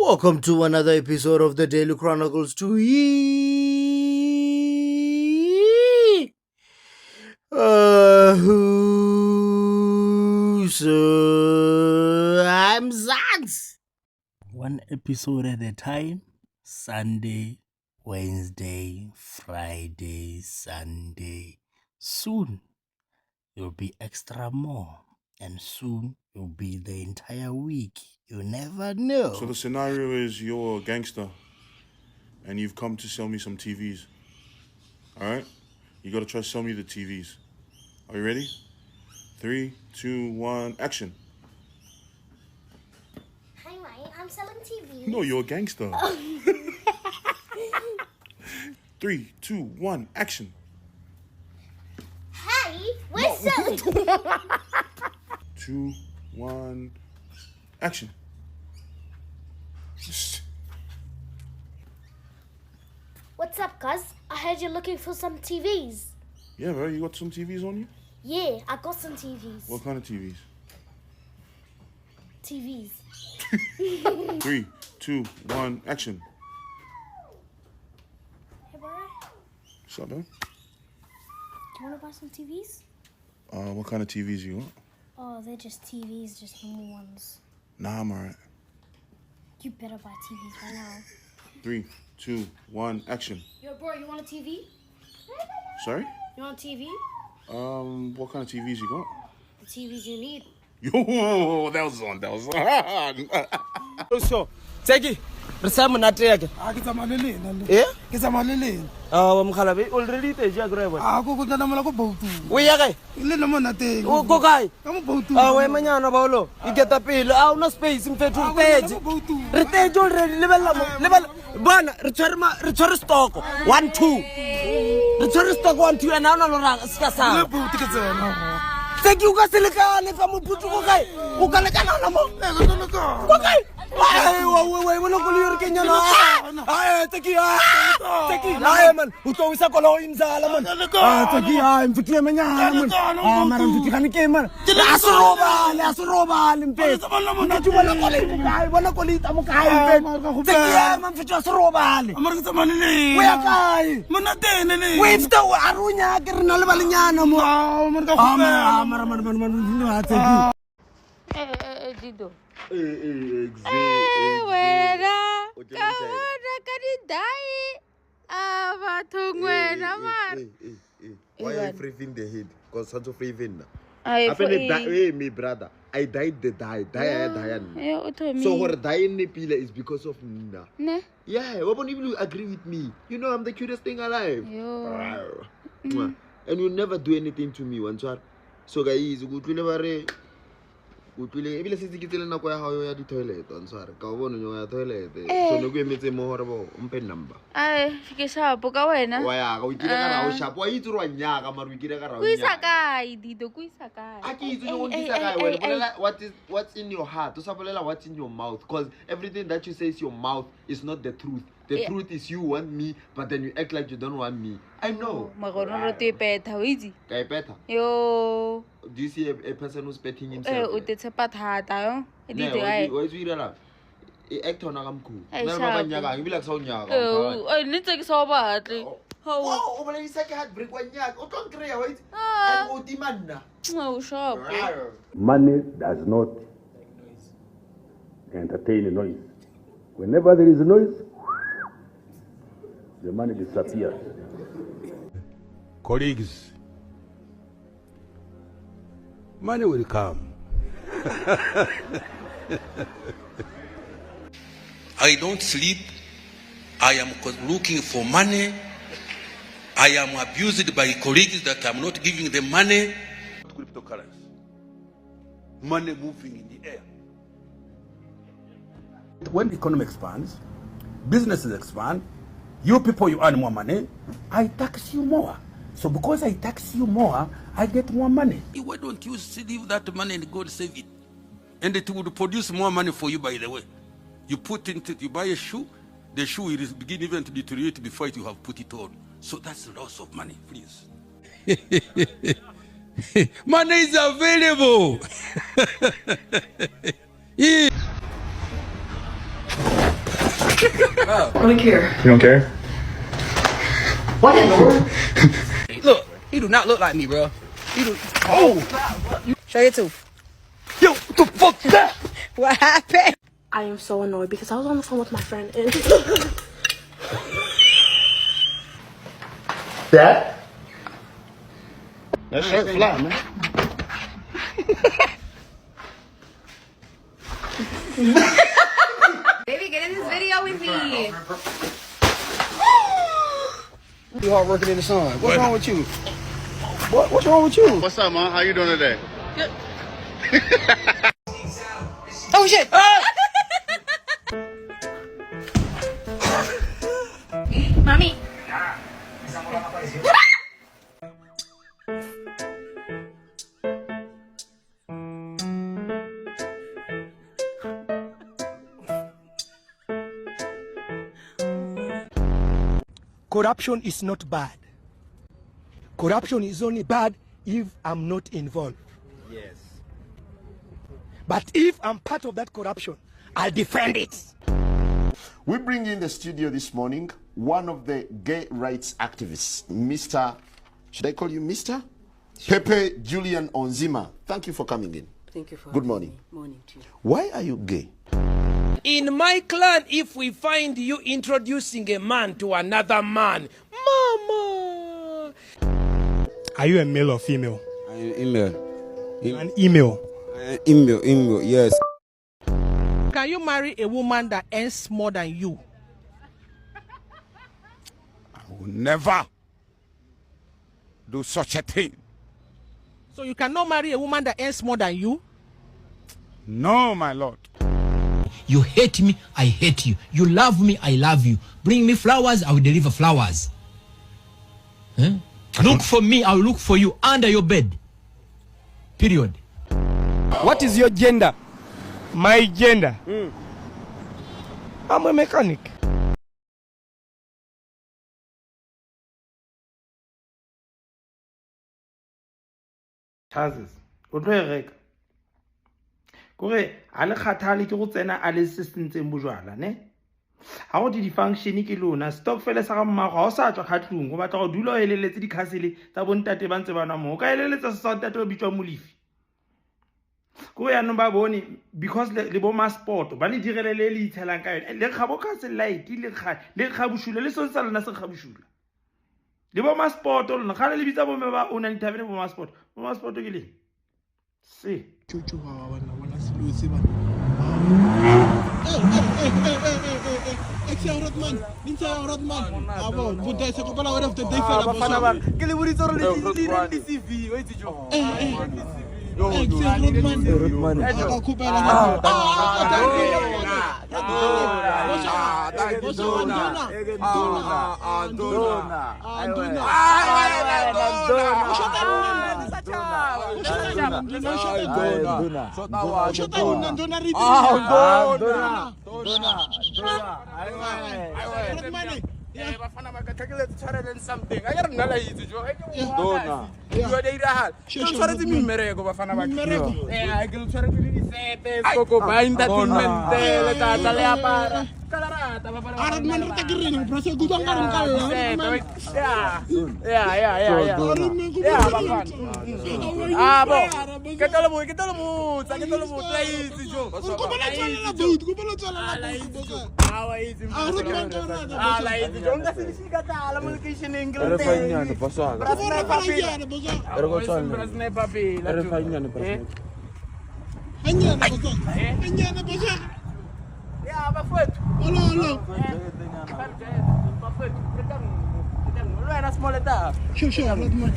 Welcome to another episode of the Daily Chronicles to I'm Zans. One episode at a time. Sunday, Wednesday, Friday, Sunday. Soon you'll be extra more, and soon you'll be the entire week. You never know. So the scenario is you're a gangster and you've come to sell me some TVs. All right? You got to try to sell me the TVs. Are you ready? 3, 2, 1, action. Hi, mate. I'm selling TVs. No, you're a gangster. 3, 2, 1, action. Hey, we're selling. 2, 1, action. What's up, cuz? I heard you're looking for some TVs. Yeah, bro, you got some TVs on you? Yeah, I got some TVs. What kind of TVs? TVs. 3, 2, 1, action. Hey, bro. What's up, man? Do you want to buy some TVs? What kind of TVs you want? Oh, they're just TVs, just normal ones. Nah, I'm alright. You better buy TVs right now. 3, 2, 1, action. Yo, bro, you want a TV? Sorry? You want a TV? What kind of TVs you got? The TVs you need. Yo, that was on. So, Tseki, re sa monate yake. Ke tsamaya le lena. Eh? Ke tsamaya le lena. Wa mkhalabe already te ja gre bona. Go tla mola go boutu. O ya kae? Le le mona teng. O go kae? Ka mo boutu. We manyana ba lo. Iketa pele. Una space mfethu page. Re te already lebella bona re tshwere stock 1 2. Re tshwere stock 1 2 and ana lo ra ska sa. Le boutu ke tsena. Tseki o ka selekane ka moputsu go kae? O ka lekana na mo? Go kae? Ai wena go le re kenyana. Ai Tseki man, o tlo isa kolo imzala man. Tseki mfutile manyana man. Mara mfutikane ke man. Asirobale mpethu. Mfuthu bona kole ta mo kae mpethu. Tseki man mfuthu asirobale. Amara ke tsamaya le lena. O ya kae? Mona teng le. O ifta o arunya ke rena le balenyana mo. Amara ka go. Mara Tseki. Dido. Wena Ka bona ka didai. Bathong wena man. Why are you freezing the head? Because such a freezing. Ai Hey, me brother. I died the die. o thomi. So what dying Nepila is because of Nina. Ne? Yeah, why won't you agree with me? You know I'm the cutest thing alive. Yo. Mwah. And you never do anything to me once. So guys, ebile setse ke tsele nako ya gago ya di toilet answare ka bona nyo ya toilet so no go emetse mo hore bo mpe number Ai ke shapo ka wena. wa ya ga o kile ka ra o shapo wa itse rwa nyaka mara o kile ka ra o Ku isa kae Dido ku isa kae? a ke itse go ntisa kae wena bolela what's in your heart o sa bolela what's in your mouth because everything that you say is your mouth is not the truth. The truth is you want me, but then you act like you don't want me. I know. Magono ro te peta o itse. Ka ipeta. Yo. Do you see a person who's petting himself? O te tshepa thata yo. Dido ai. Wa itse ira e act ona ka mkhulu. Ai, Na ba sharp. nyaka e bila ka sa o nyaka. Ai nitse ke so batle. Wow, o bolela isa ke heartbreak wa nyaka. O tlo nkreya wa itse. Ah. Ai o timanna. O shapo. Money does not entertain noise. Whenever there is noise, the money disappears. Colleagues, money will come. I don't sleep. I am looking for money. I am abused by colleagues that I'm not giving them money. Cryptocurrency. Money moving in the air. When the economy expands, businesses expand, you people, you earn more money, I tax you more. So because I tax you more, I get more money. Why don't you leave that money and go and save it? And it would produce more money for you, by the way. You buy a shoe, the shoe will begin even to deteriorate before you have put it on. So that's loss of money, please. Money is available. Yeah. don't care. You don't care? What in the world? Look, he do not look like me, bro. He do. Oh, show your tooth. Yo, what the fuck is that? What happened? I am so annoyed because I was on the phone with my friend and That? That shirt fly, man. Baby, get in this video with me. You hard working in the sun. What's wrong with you? What's wrong with you? What's up, man? How you doing today? Good. Oh shit! Mami. Corruption is not bad. Corruption is only bad if I'm not involved. Yes. But if I'm part of that corruption, I'll defend it. We bring in the studio this morning one of the gay rights activists, Mr. Should I call you Mr? Pepe Julian Onzima. Thank you for coming in. Thank you for Good morning. having me. Morning to you. Why are you gay? In my clan, if we find you introducing a man to another man, mama. Are you a male or female? I'm email. An email. Email, yes. Can you marry a woman that earns more than you? I will never do such a thing. So you cannot marry a woman that earns more than you? No, my lord. You hate me, I hate you. You love me, I love you. Bring me flowers, I will deliver flowers. Huh? Look for me, I will look for you under your bed. Period. What is your gender? My gender? I'm a mechanic. Chances. O tlo e reka. Kore a le kgathale ke go tsena a le sesntseng bojwala ne. Ha go di function ke lona stock fela sa ga mmago ha o sa tswa khatlung go batla go dula o eleletse di castle tsa bontate ba ntse bana mo o ka eleletsa sa ntate o bitswa molifi. Go ya no ba bone because le bo ma sport ba le direle le itshelang ka yone le khabo ka se light le kgabushula le so sa lona se kgabushula. Le bo ma sport lona ga le bitsa bo me ba ona di thabele bo ma sport ke le se Chuchu wa wana silo se ba. Excellent Rodman, Ninja Rodman. Abo, budai se kopala word of the day fela bosa. Ke le buri tsoro le di CV, wait jo. Excellent Rodman. Aka kupela na. Something. I got another easy joke. Dona. You are the ideal. Don't try to be merego, Bafana. Yeah, I can try to be the Coco bind that in mental. Calarata, Bafana.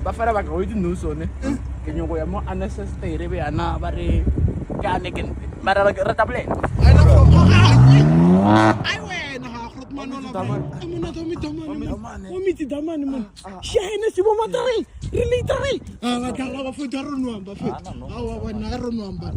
Bafana ba go di nuso ne ke nyo go ya mo ancestor be ana ba re ka ne ke mara ra table Ai wena ha Rodman ona. Amona to mi damani man. Shahene si bo matari. Literally. Ah ba ka ba futa ronwamba futa. Awa wana ronwamba.